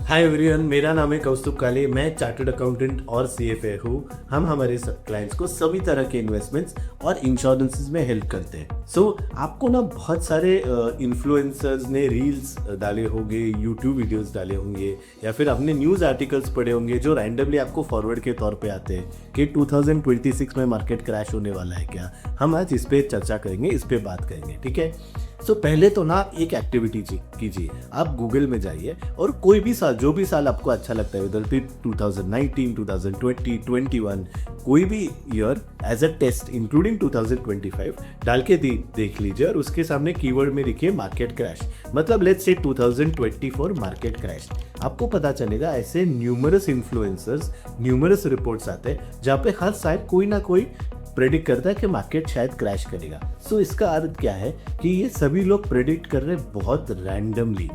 Hi everyone, मेरा नाम है कौस्तुभ काले। मैं चार्टर्ड अकाउंटेंट और सीएफए हूँ। हम हमारे क्लाइंट्स को सभी तरह के इन्वेस्टमेंट्स और इंश्योरेंसेस में हेल्प करते हैं। आपको ना बहुत सारे इन्फ्लुएंसर्स ने रील्स डाले होंगे, यूट्यूब वीडियोस डाले होंगे या फिर आपने न्यूज़ आर्टिकल्स पढ़े होंगे जो रैंडमली आपको फॉरवर्ड के तौर पे आते हैं कि 2026 में मार्केट क्रैश होने वाला है क्या। हम आज इस पे चर्चा करेंगे, इस पे बात करेंगे, ठीक है। पहले तो ना एक एक्टिविटी कीजिए, आप गूगल में जाइए और कोई भी साल, जो भी साल आपको अच्छा लगता है, वेदर इट 2019, 2020, 21, कोई भी year as a test including 2025 डाल के देख लीजिए और उसके सामने कीवर्ड में लिखिए मार्केट क्रैश। मतलब लेट्स से 2024 मार्केट क्रैश। आपको पता चलेगा ऐसे न्यूमरस इन्फ्लुएंसर्स, न्यूमरस रिपोर्ट्स आते हैं जहाँ पे हर साल कोई ना कोई प्रेडिक्ट करता है कि मार्केट शायद क्रैश करेगा। इसका अर्थ क्या है कि ये सभी लोग प्रेडिक्ट कर रहे हैं बहुत रैंडमली।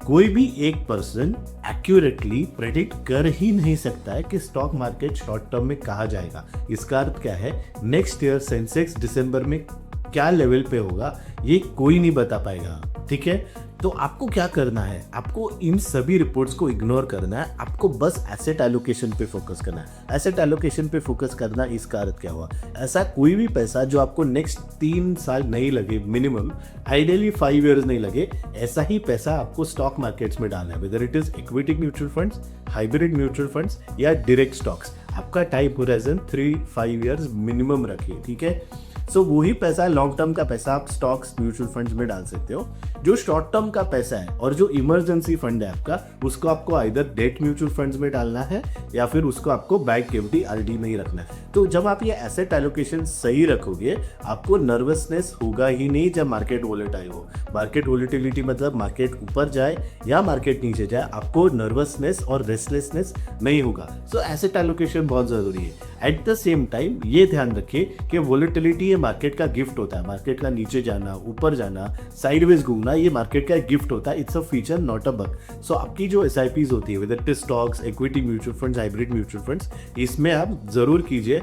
कोई भी एक पर्सन एक्यूरेटली प्रेडिक्ट कर ही नहीं सकता है कि स्टॉक मार्केट शॉर्ट टर्म में कहाँ जाएगा। इसका अर्थ क्या है, नेक्स्ट ईयर सेंसेक्स दिसंबर में क्या लेवल पे होगा ये कोई नहीं बता पाएगा, ठीक है। आपको क्या करना है, आपको इन सभी रिपोर्ट्स को इग्नोर करना है। आपको बस एसेट एलोकेशन पे फोकस करना है। एसेट एलोकेशन पे फोकस करना, इसका अर्थ क्या हुआ, ऐसा कोई भी पैसा जो आपको नेक्स्ट 3 साल नहीं लगे, मिनिमम आइडियली 5 ईयर्स नहीं लगे, ऐसा ही पैसा आपको स्टॉक मार्केट्स में डालना है। Whether it is equity mutual funds, hybrid mutual funds या डायरेक्ट स्टॉक्स। आपका टाइम होराइजन 3-5 ईयर्स मिनिमम रखिए, ठीक है। वही पैसा, लॉन्ग टर्म का पैसा आप स्टॉक्स म्यूचुअल फंड्स में डाल सकते हो। जो शॉर्ट टर्म का पैसा है और जो इमरजेंसी फंड है आपका, उसको आपको आइदर डेट म्यूचुअल फंड्स में डालना है या फिर उसको आपको बैंक एफडी आरडी में ही रखना है। जब आप ये एसेट एलोकेशन सही रखोगे, आपको नर्वसनेस होगा ही नहीं जब मार्केट वोलेटाइल हो। मार्केट वोलेटिलिटी मतलब मार्केट ऊपर जाए या मार्केट नीचे जाए, आपको नर्वसनेस और रेस्टलेसनेस नहीं होगा। एसेट एलोकेशन बहुत जरूरी है। एट द सेम टाइम ये ध्यान रखिए कि वोलेटिलिटी ये मार्केट का गिफ्ट होता है। मार्केट का नीचे जाना, ऊपर जाना, साइडवेज घूमना, ये मार्केट का गिफ्ट होता है। It's a feature, not a bug. आपकी जो SIPs होती है, whether it is stocks, equity mutual funds, hybrid mutual funds, इसमें आप जरूर कीजिए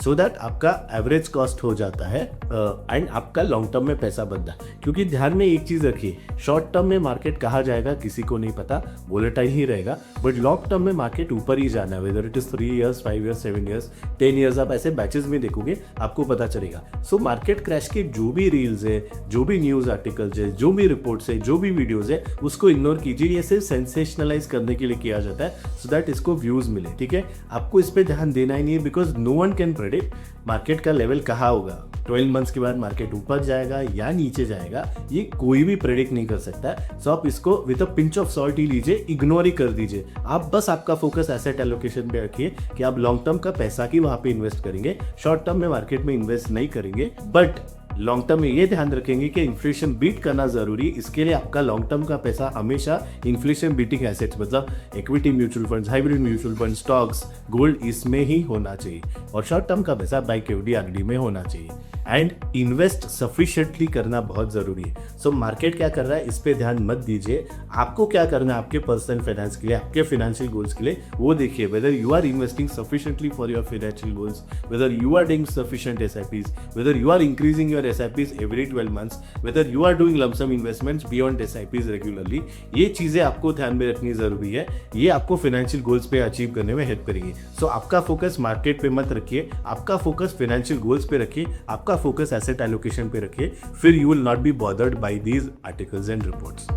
सो दैट आपका एवरेज कॉस्ट हो जाता है एंड आपका लॉन्ग टर्म में पैसा बनता है। क्योंकि ध्यान में एक चीज रखिए, शॉर्ट टर्म में मार्केट कहाँ जाएगा किसी को नहीं पता, वोलेटाइल ही रहेगा। बट लॉन्ग टर्म में मार्केट ऊपर ही जाना है। Whether it is 3 years, 5 years, 7 years, 10 years, आप ऐसे बैचेस में देखोगे, आपको पता चलेगा। मार्केट क्रैश के जो भी रील्स है, जो भी न्यूज आर्टिकल्स है, जो भी रिपोर्ट्स है, जो भी वीडियोज है, उसको इग्नोर कीजिए। ये सिर्फ सेंसेशनलाइज करने के लिए किया जाता है सो दैट इसको व्यूज मिले, ठीक है। आपको इस पे ध्यान देना ही नहीं है, because no one can predict market का लेवल कहाँ होगा। 12 मंथ्स के बाद मार्केट ऊपर जाएगा या नीचे जाएगा, ये कोई भी प्रेडिक्ट नहीं कर सकता। आप इसको with a pinch of salt ही लीजिए, इग्नोर ही कर दीजिए। आप बस आपका फोकस एसेट एलोकेशन पे रखिए कि आप लॉन्ग टर्म का पैसा की वहां पे इन्वेस्ट करेंगे, शॉर्ट टर्म में मार्केट में इन्वेस्ट नहीं करेंगे। बट लॉन्ग टर्म में ये ध्यान रखेंगे कि इन्फ्लेशन बीट करना जरूरी है। इसके लिए आपका लॉन्ग टर्म का पैसा हमेशा इन्फ्लेशन बीटिंग एसेट्स, मतलब equity mutual funds, hybrid mutual fund, stocks, gold, इसमें ही होना चाहिए। और शॉर्ट टर्म का पैसा बैंक एफडी आरडी में होना चाहिए। एंड इन्वेस्ट सफिशिएंटली करना बहुत जरूरी है। मार्केट क्या कर रहा है इस पे ध्यान मत दीजिए। आपको क्या करना है आपके पर्सनल फाइनेंस के लिए, आपके फाइनेंशियल गोल्स के लिए, वो देखिए। Whether you are investing sufficiently for your financial goals, whether you are doing sufficient SIPs, whether you are increasing your SIPs every 12 months, whether you are doing lump sum investments beyond SIPs regularly, ये चीजें आपको ध्यान में रखनी जरूरी है। ये आपको फाइनेंशियल गोल्स पे अचीव करने में हेल्प करेगी। आपका फोकस मार्केट पे मत रखिए, आपका फोकस फाइनेंशियल गोल्स पे रखिए, आपका फोकस एसेट एलोकेशन पे रखिए। फिर you will not be bothered by these articles and reports.